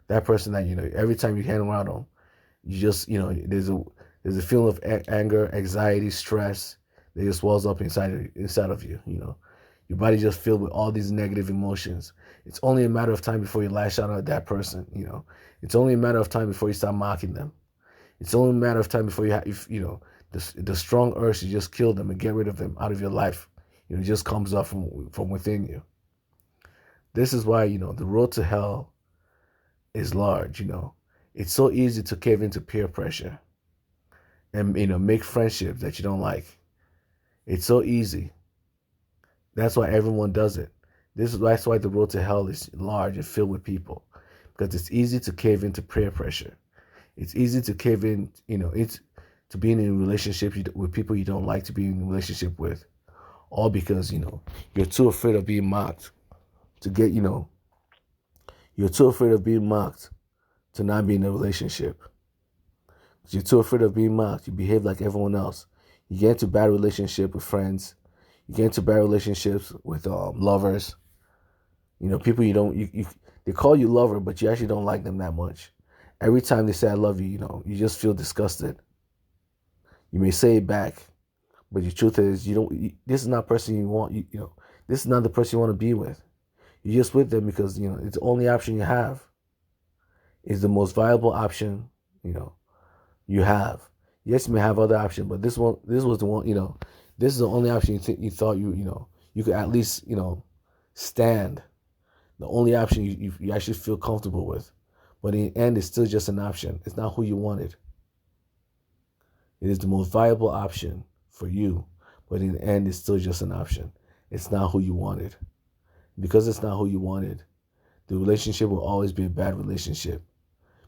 That person that every time you hang around them, you just there's a feeling of anger, anxiety, stress that just wells up inside of you. Your body just filled with all these negative emotions. It's only a matter of time before you lash out at that person. It's only a matter of time before you start mocking them. It's only a matter of time before the strong urge to just kill them and get rid of them out of your life. It just comes up from within you. This is why the road to hell is large. It's so easy to cave into peer pressure and make friendships that you don't like. It's so easy. That's why everyone does it. That's why the road to hell is large and filled with people, because it's easy to cave into peer pressure. It's easy to cave in, it's to being in relationships with people you don't like to be in a relationship with, all because, you're too afraid of being mocked to get, you're too afraid of being mocked to not be in a relationship. You're too afraid of being mocked. You behave like everyone else. You get into bad relationship with friends. You get into bad relationships with lovers. People you don't, they call you lover, but you actually don't like them that much. Every time they say I love you, you just feel disgusted. You may say it back, but the truth is, this is not the person you want. This is not the person you want to be with. You're just with them because it's the only option you have. It's the most viable option, you have. Yes, you may have other options, but this was the one. This is the only option you thought you could at least stand. The only option you actually feel comfortable with. But in the end, it's still just an option. It's not who you wanted. It is the most viable option for you. But in the end, it's still just an option. It's not who you wanted. Because it's not who you wanted, the relationship will always be a bad relationship.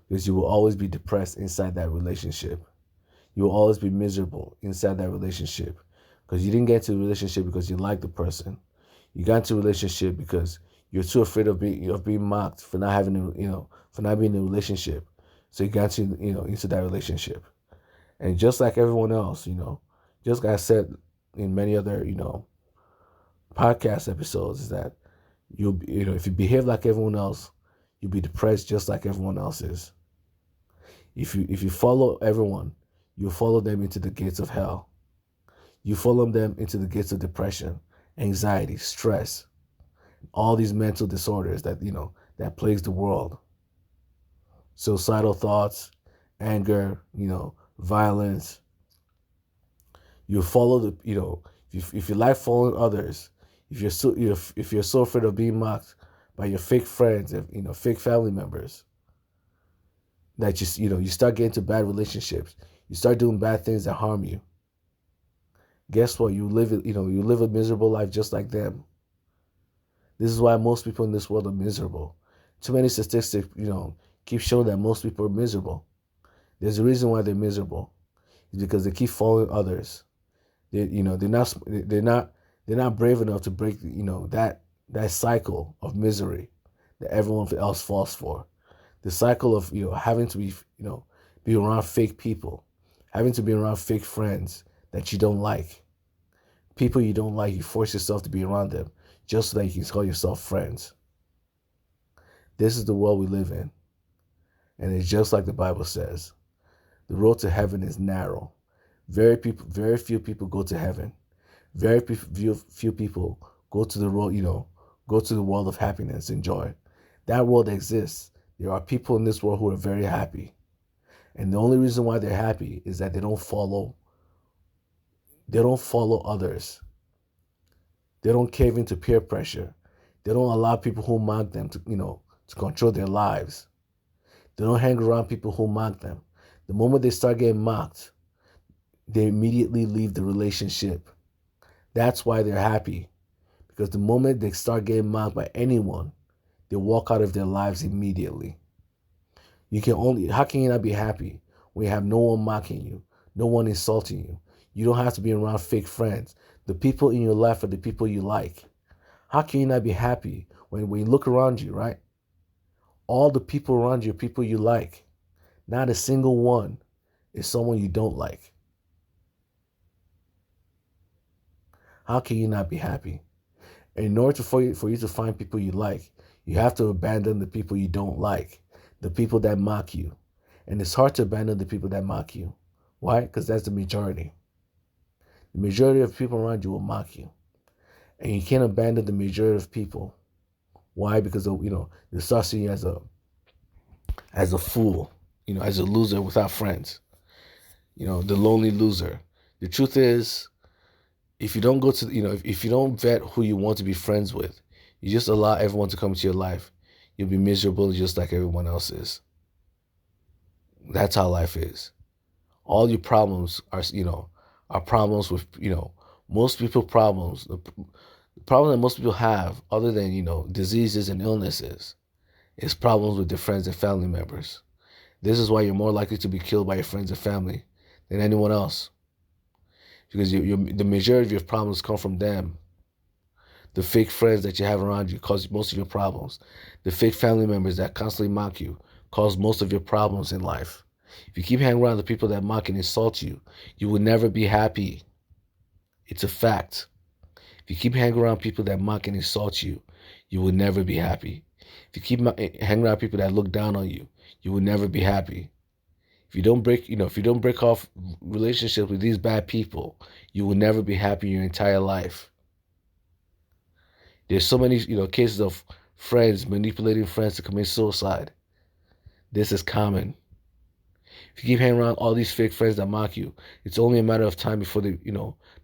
Because you will always be depressed inside that relationship. You will always be miserable inside that relationship. Because you didn't get into a relationship because you like the person. You got into a relationship because you're too afraid of being mocked for not having for not being in a relationship. So you got into that relationship. And just like everyone else, just like I said in many other, podcast episodes, is that if you behave like everyone else, you'll be depressed just like everyone else is. If you follow everyone, you follow them into the gates of hell. You follow them into the gates of depression, anxiety, stress, all these mental disorders that that plagues the world. Suicidal thoughts, anger, violence. You follow if you like following others, if you're so afraid of being mocked by your fake friends and fake family members, that you start getting into bad relationships, you start doing bad things that harm you. Guess what? You live a miserable life just like them. This is why most people in this world are miserable. Too many statistics, keep showing that most people are miserable. There's a reason why they're miserable. It's because they keep following others. They're not brave enough to break that cycle of misery that everyone else falls for. The cycle of having to be around fake people, having to be around fake friends that you don't like. People you don't like, you force yourself to be around them just so that you can call yourself friends. This is the world we live in. And it's just like the Bible says. The road to heaven is narrow. Very few people go to heaven. Very few people go to the road, go to the world of happiness and joy. That world exists. There are people in this world who are very happy. And the only reason why they're happy is that they don't follow others. They don't cave into peer pressure. They don't allow people who mock them to control their lives. They don't hang around people who mock them. The moment they start getting mocked, they immediately leave the relationship. That's why they're happy. Because the moment they start getting mocked by anyone, they walk out of their lives immediately. How can you not be happy when you have no one mocking you, no one insulting you? You don't have to be around fake friends. The people in your life are the people you like. How can you not be happy when you look around you, right? All the people around you are people you like. Not a single one is someone you don't like. How can you not be happy? In order for you to find people you like, you have to abandon the people you don't like, the people that mock you. And it's hard to abandon the people that mock you. Why? Because that's the majority. The majority of people around you will mock you. And you can't abandon the majority of people. Why? Because they start seeing you as a fool, as a loser without friends. The lonely loser. The truth is, if you don't go to, if you don't vet who you want to be friends with, you just allow everyone to come into your life, you'll be miserable just like everyone else is. That's how life is. All your problems are problems with, most people problems. The problem that most people have, other than, diseases and illnesses, is problems with their friends and family members. This is why you're more likely to be killed by your friends and family than anyone else. because the majority of your problems come from them. The fake friends that you have around you cause most of your problems. The fake family members that constantly mock you cause most of your problems in life. If you keep hanging around the people that mock and insult you, you will never be happy. It's a fact. If you keep hanging around people that mock and insult you, you will never be happy. If you keep hanging around people that look down on you, you will never be happy. If you don't break off relationships with these bad people, you will never be happy in your entire life. There's so many, cases of friends manipulating friends to commit suicide. This is common. If you keep hanging around all these fake friends that mock you, it's only a matter of time before they,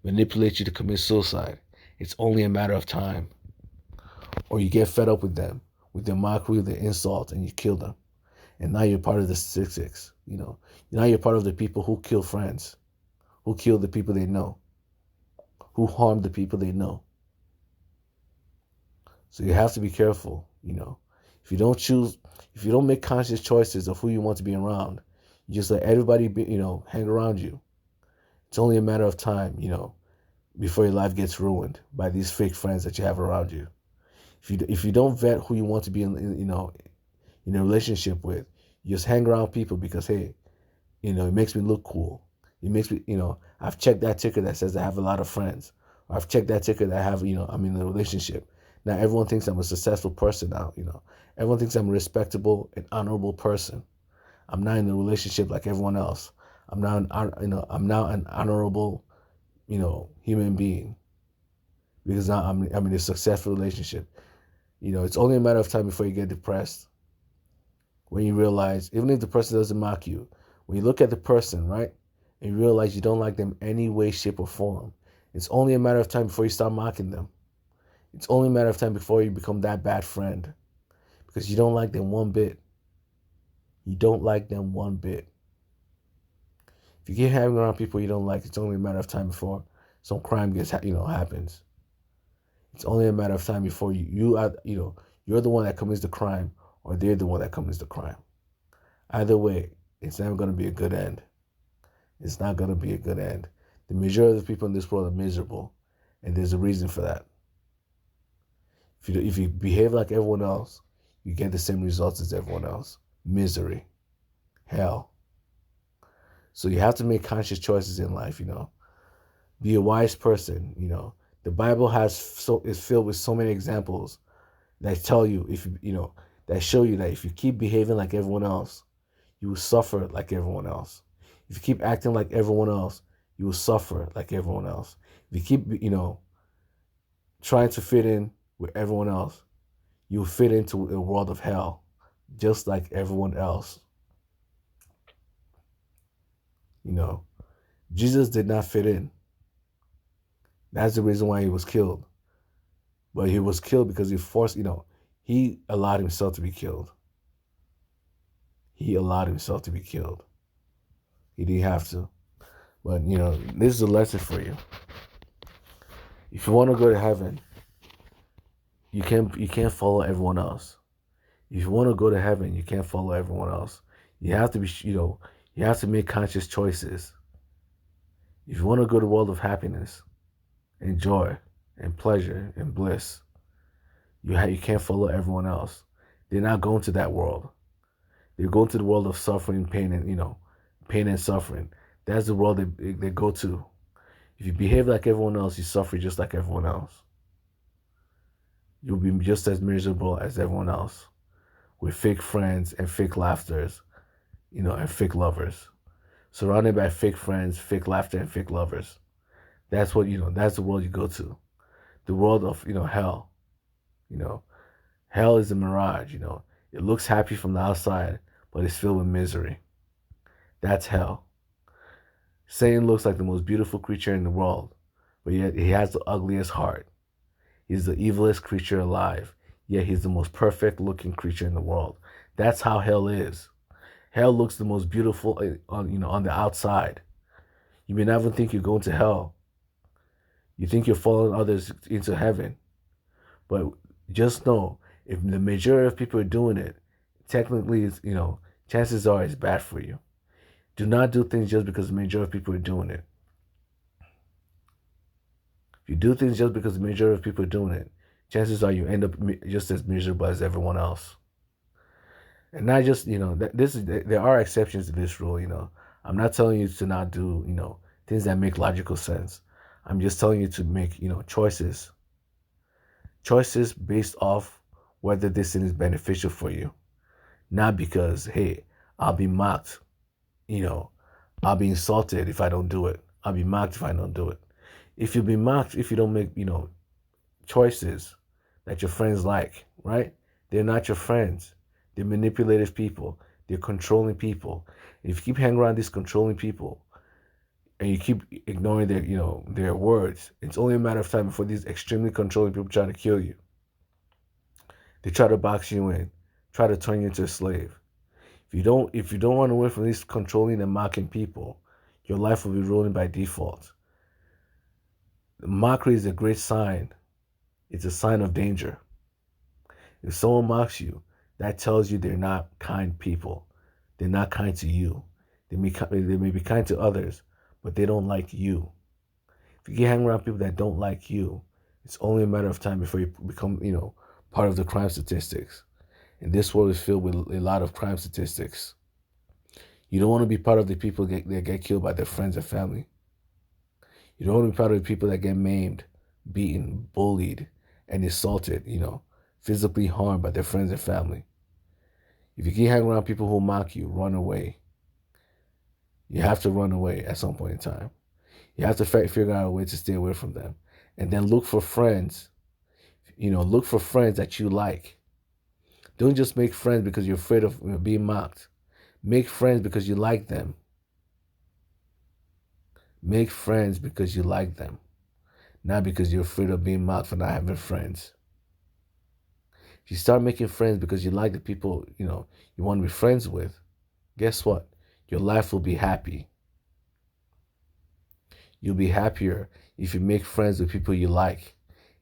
manipulate you to commit suicide. It's only a matter of time. Or you get fed up with them, with their mockery, their insult, and you kill them. And now you're part of the statistics, Now you're part of the people who kill friends, who kill the people they know, who harm the people they know. So you have to be careful, If you don't make conscious choices of who you want to be around, you just let everybody hang around you. It's only a matter of time, before your life gets ruined by these fake friends that you have around you. If you don't vet who you want to be in a relationship with, you just hang around people because, hey, it makes me look cool. It makes me, I've checked that ticker that says I have a lot of friends. Or I've checked that ticker that I have, I'm in a relationship. Now everyone thinks I'm a successful person now, Everyone thinks I'm a respectable and honorable person. I'm not in a relationship like everyone else. I'm now an honorable, human being. Because now I'm in a successful relationship. It's only a matter of time before you get depressed. When you realize, even if the person doesn't mock you, when you look at the person, right, and you realize you don't like them any way, shape, or form, it's only a matter of time before you start mocking them. It's only a matter of time before you become that bad friend. Because you don't like them one bit. You don't like them one bit. If you keep hanging around people you don't like, it's only a matter of time before some crime happens. It's only a matter of time before you're the one that commits the crime, or they're the one that commits the crime. Either way, it's never going to be a good end. It's not going to be a good end. The majority of the people in this world are miserable, and there's a reason for that. If you behave like everyone else, you get the same results as everyone else. Misery. Hell. So you have to make conscious choices in life, Be a wise person, The Bible is filled with so many examples that tell you, that show you that if you keep behaving like everyone else, you will suffer like everyone else. If you keep acting like everyone else, you will suffer like everyone else. If you keep, trying to fit in with everyone else, you will fit into a world of hell, just like everyone else. Jesus did not fit in. That's the reason why he was killed. But he was killed because he allowed himself to be killed. He allowed himself to be killed. He didn't have to. But, this is a lesson for you. If you want to go to heaven, you can't follow everyone else. If you want to go to heaven, you can't follow everyone else. You have to be, you have to make conscious choices. If you want to go to the world of happiness and joy and pleasure and bliss, you can't follow everyone else. They're not going to that world. They're going to the world of suffering, pain, and pain and suffering. That's the world they go to. If you behave like everyone else, you suffer just like everyone else. You'll be just as miserable as everyone else, with fake friends and fake laughters, and fake lovers. Surrounded by fake friends, fake laughter, and fake lovers. That's that's the world you go to. The world of, hell. Hell is a mirage, It looks happy from the outside, but it's filled with misery. That's hell. Satan looks like the most beautiful creature in the world, but yet he has the ugliest heart. He's the evilest creature alive, yet he's the most perfect looking creature in the world. That's how hell is. Hell looks the most beautiful on the outside. You may never think you're going to hell. You think you're following others into heaven. But just know, if the majority of people are doing it, technically, chances are it's bad for you. Do not do things just because the majority of people are doing it. If you do things just because the majority of people are doing it, chances are you end up just as miserable as everyone else. And not just, there are exceptions to this rule. I'm not telling you to not do, things that make logical sense. I'm just telling you to make, choices based off whether this thing is beneficial for you, not because, hey, I'll be mocked, you know, I'll be insulted if I don't do it. I'll be mocked if I don't do it. If you'll be mocked if you don't make, choices that your friends like, right? They're not your friends. They're manipulative people. They're controlling people. If you keep hanging around these controlling people and you keep ignoring their words, it's only a matter of time before these extremely controlling people try to kill you. They try to box you in, try to turn you into a slave. If you don't run away from these controlling and mocking people, your life will be ruined by default. Mockery is a great sign. It's a sign of danger. If someone mocks you, that tells you they're not kind people. They're not kind to you. They may be kind to others, but they don't like you. If you get hang around people that don't like you, it's only a matter of time before you become, part of the crime statistics. And this world is filled with a lot of crime statistics. You don't want to be part of the people that get killed by their friends and family. You don't want to be part of the people that get maimed, beaten, bullied, and assaulted, physically harmed by their friends and family. If you keep hanging around people who mock you, run away. You have to run away at some point in time. You have to figure out a way to stay away from them. And then look for friends. Look for friends that you like. Don't just make friends because you're afraid of being mocked. Make friends because you like them. Make friends because you like them, not because you're afraid of being mocked for not having friends. If you start making friends because you like the people, you want to be friends with, guess what? Your life will be happy. You'll be happier if you make friends with people you like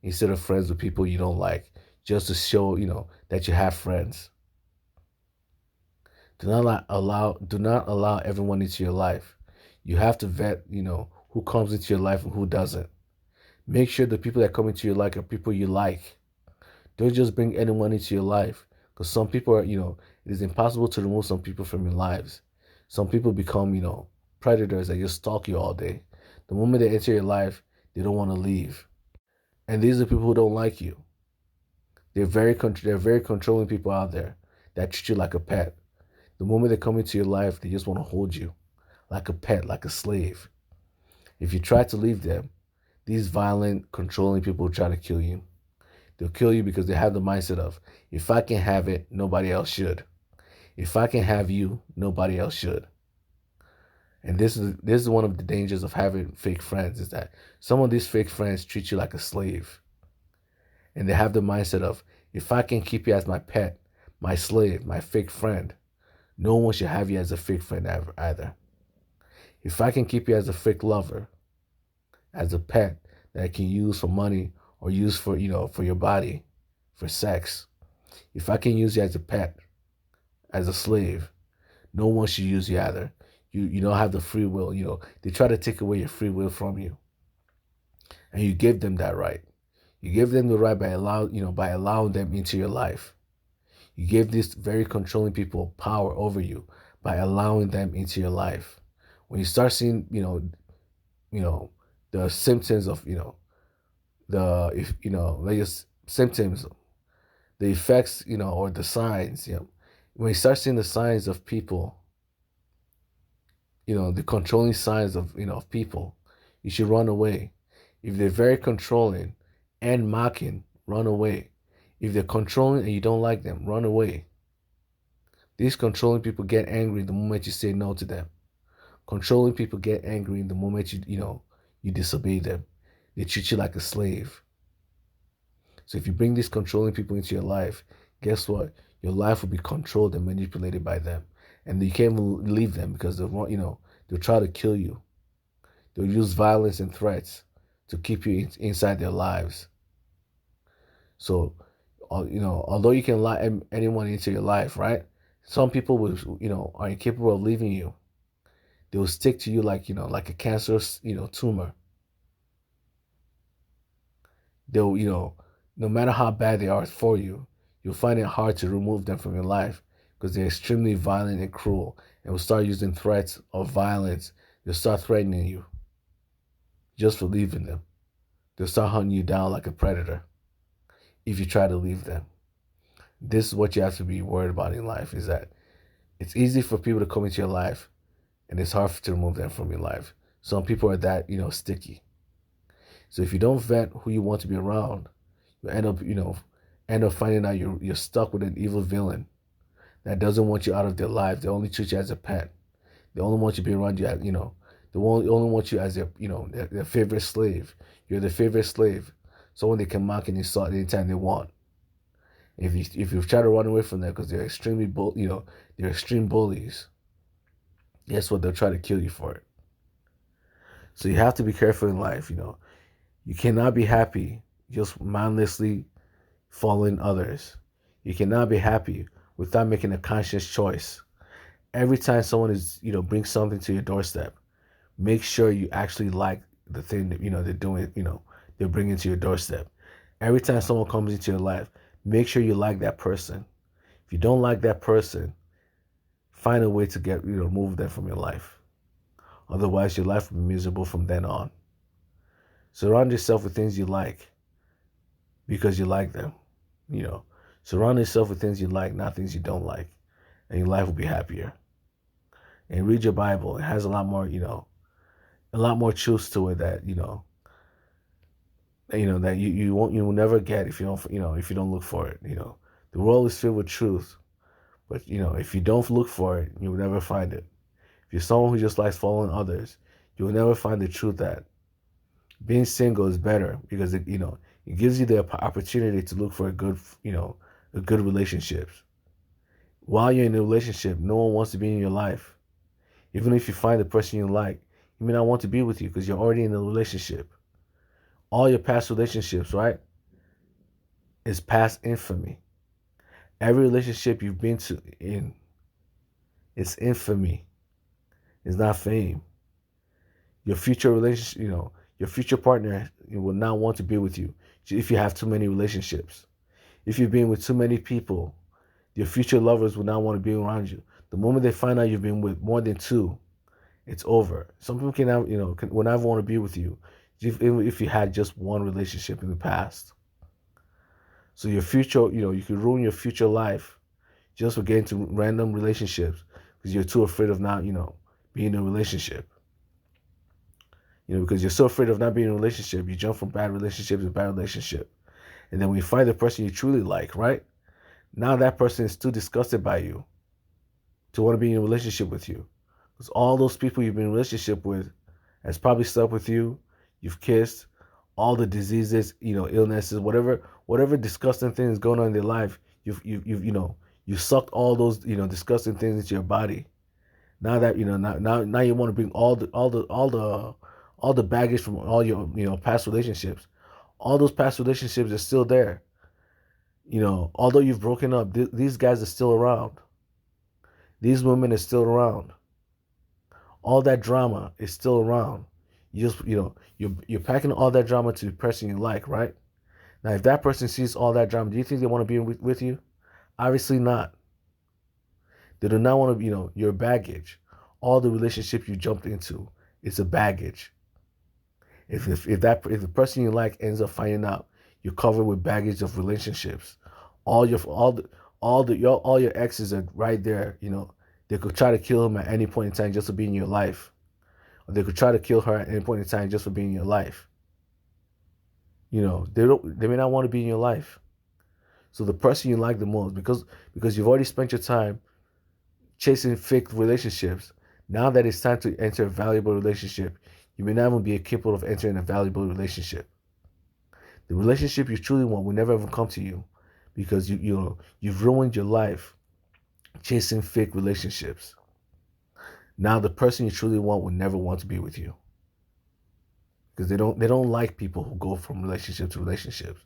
instead of friends with people you don't like, just to show, that you have friends. Do not allow everyone into your life. You have to vet, who comes into your life and who doesn't. Make sure the people that come into your life are people you like. Don't just bring anyone into your life, because some people are, it is impossible to remove some people from your lives. Some people become, predators that just stalk you all day. The moment they enter your life, they don't want to leave. And these are people who don't like you. They're very controlling people out there that treat you like a pet. The moment they come into your life, they just want to hold you like a pet, like a slave. If you try to leave them, these violent, controlling people will try to kill you. They'll kill you because they have the mindset of, if I can have it, nobody else should. If I can have you, nobody else should. And this is one of the dangers of having fake friends, is that some of these fake friends treat you like a slave. And they have the mindset of, if I can keep you as my pet, my slave, my fake friend, no one should have you as a fake friend either. If I can keep you as a fake lover, as a pet that I can use for money or use for, for your body, for sex. If I can use you as a pet, as a slave, no one should use you either. You don't have the free will. They try to take away your free will from you. And you give them that right. You give them the right by allowing them into your life. You give these very controlling people power over you by allowing them into your life. When you start seeing, the symptoms of, symptoms, the effects, or the signs, when you start seeing the signs of people, the controlling signs of, of people, you should run away. If they're very controlling and mocking, run away. If they're controlling and you don't like them, run away. These controlling people get angry the moment you say no to them. Controlling people get angry the moment you disobey them. They treat you like a slave. So if you bring these controlling people into your life, guess what? Your life will be controlled and manipulated by them. And you can't even leave them because they'll try to kill you. They'll use violence and threats to keep you inside their lives. So, although you can lie anyone into your life, right? Some people will, are incapable of leaving you. They will stick to you like a cancerous, tumor. they'll, no matter how bad they are for you, you'll find it hard to remove them from your life because they're extremely violent and cruel and will start using threats of violence. They'll start threatening you just for leaving them. They'll start hunting you down like a predator if you try to leave them. This is what you have to be worried about in life, is that it's easy for people to come into your life and it's hard to remove them from your life. Some people are that, sticky. So if you don't vet who you want to be around, you end up finding out you're stuck with an evil villain that doesn't want you out of their life. They only treat you as a pet. They only want you to be around you, they only want you as their favorite slave. You're their favorite slave. Someone they can mock and insult anytime they want. If you try to run away from them because they're they're extreme bullies, guess what? They'll try to kill you for it. So you have to be careful in life. You cannot be happy just mindlessly following others. You cannot be happy without making a conscious choice. Every time someone brings something to your doorstep, make sure you actually like the thing that they're doing. They're bringing to your doorstep. Every time someone comes into your life, make sure you like that person. If you don't like that person, find a way to remove them from your life. Otherwise, your life will be miserable from then on. Surround yourself with things you like because you like them. Surround yourself with things you like, not things you don't like, and your life will be happier. And read your Bible. It has a lot more, a lot more truths to it that that you will never get if you don't look for it. The world is filled with truth, but if you don't look for it, you will never find it. If you're someone who just likes following others, you will never find the truth that being single is better because it gives you the opportunity to look for a good relationship. While you're in a relationship, no one wants to be in your life. Even if you find the person you like, he may not want to be with you because you're already in a relationship. All your past relationships, right, is past infamy. Every relationship you've been in, it's infamy. It's not fame. Your future relationship, your future partner will not want to be with you if you have too many relationships. If you've been with too many people, your future lovers will not want to be around you. The moment they find out you've been with more than two, it's over. Some people will never want to be with you if you had just one relationship in the past. So your future, you could ruin your future life just for getting to random relationships because you're too afraid of not, being in a relationship. Because you're so afraid of not being in a relationship, you jump from bad relationship to bad relationship. And then when you find the person you truly like, right? Now that person is too disgusted by you to want to be in a relationship with you. Because all those people you've been in a relationship with has probably slept with you, you've kissed, all the diseases, illnesses, whatever disgusting things going on in their life, you sucked all those, disgusting things into your body. Now that now you want to bring all the baggage from all your past relationships. All those past relationships are still there. Although you've broken up, these guys are still around. These women are still around. All that drama is still around. You just you're packing all that drama to the person you like, right? Now, if that person sees all that drama, do you think they want to be with you? Obviously not. They do not want to, your baggage. All the relationship you jumped into, it's a baggage. If the person you like ends up finding out you're covered with baggage of relationships, all your exes are right there. They could try to kill him at any point in time just to be in your life, or they could try to kill her at any point in time just for being in your life. They may not want to be in your life. So the person you like the most, because you've already spent your time chasing fake relationships, now that it's time to enter a valuable relationship, you may not even be capable of entering a valuable relationship. The relationship you truly want will never ever come to you because you've ruined your life chasing fake relationships. Now the person you truly want will never want to be with you because they don't like people who go from relationship to relationships.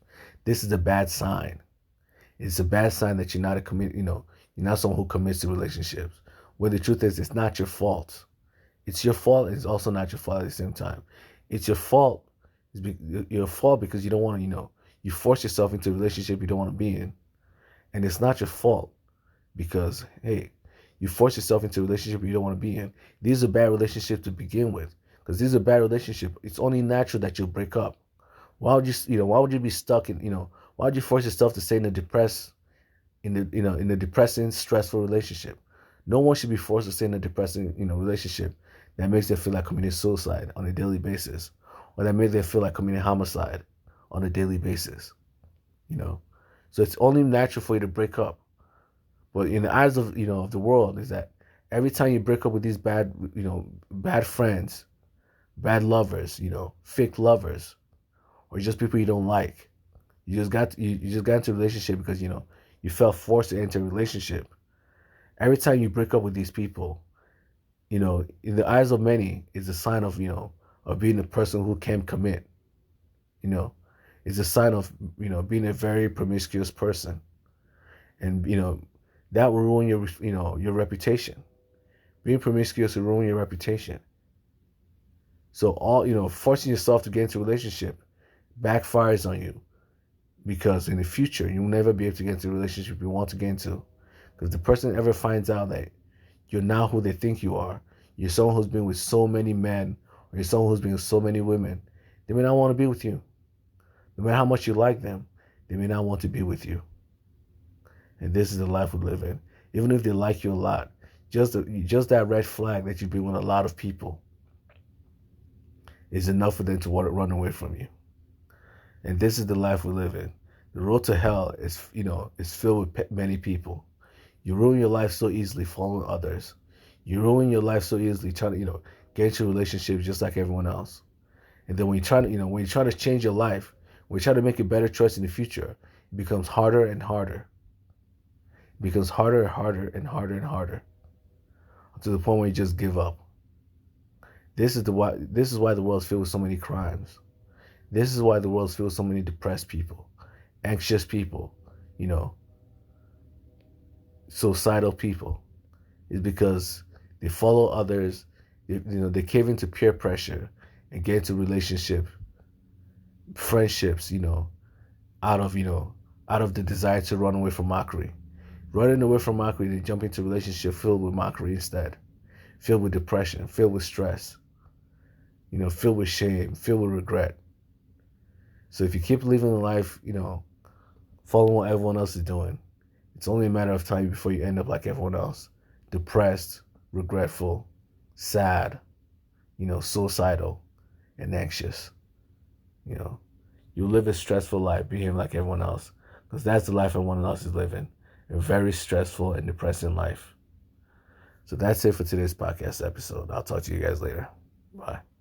This is a bad sign. It's a bad sign that you're not you're not someone who commits to relationships. Where the truth is, it's not your fault. It's your fault. It's also not your fault at the same time. It's your fault. It's your fault because you don't want to, you force yourself into a relationship you don't want to be in. And it's not your fault because, hey, you force yourself into a relationship you don't want to be in. These are bad relationships to begin with because these are bad relationships. It's only natural that you'll break up. Why would why would you be stuck in, why would you force yourself to stay in the depressing, stressful relationship? No one should be forced to stay in a depressing, relationship that makes them feel like committing suicide on a daily basis, or that makes them feel like committing homicide on a daily basis. You know, so it's only natural for you to break up. But in the eyes of of the world, is that every time you break up with these bad friends, bad lovers, fake lovers, or just people you don't like, you just got into a relationship because you felt forced to enter a relationship. Every time you break up with these people, in the eyes of many, is a sign of of being a person who can't commit. You know, it's a sign of being a very promiscuous person, and that will ruin your reputation. Being promiscuous will ruin your reputation. So forcing yourself to get into a relationship backfires on you because in the future you'll never be able to get into a relationship you want to get into because the person ever finds out that you're not who they think you are, you're someone who's been with so many men, or you're someone who's been with so many women, they may not want to be with you. No matter how much you like them, they may not want to be with you. And this is the life we live in. Even if they like you a lot, just that red flag that you've been with a lot of people is enough for them to want to run away from you. And this is the life we live in. The road to hell is filled with many people. You ruin your life so easily following others. You ruin your life so easily trying to get into relationships just like everyone else. And then when you're trying to change your life, when you try to make a better choice in the future, it becomes harder and harder. It becomes harder and harder and harder and harder, to the point where you just give up. This is why the world is filled with so many crimes. This is why the world is filled with so many depressed people, anxious people, suicidal people. Is because they follow others, they cave into peer pressure and get into relationship, friendships, out of out of the desire to run away from mockery. Running away from mockery, they jump into a relationship filled with mockery instead, filled with depression, filled with stress, filled with shame, filled with regret. So if you keep living a life, following what everyone else is doing, it's only a matter of time before you end up like everyone else, depressed, regretful, sad, suicidal, and anxious. You live a stressful life, behaving like everyone else, because that's the life everyone else is living, a very stressful and depressing life. So that's it for today's podcast episode. I'll talk to you guys later. Bye.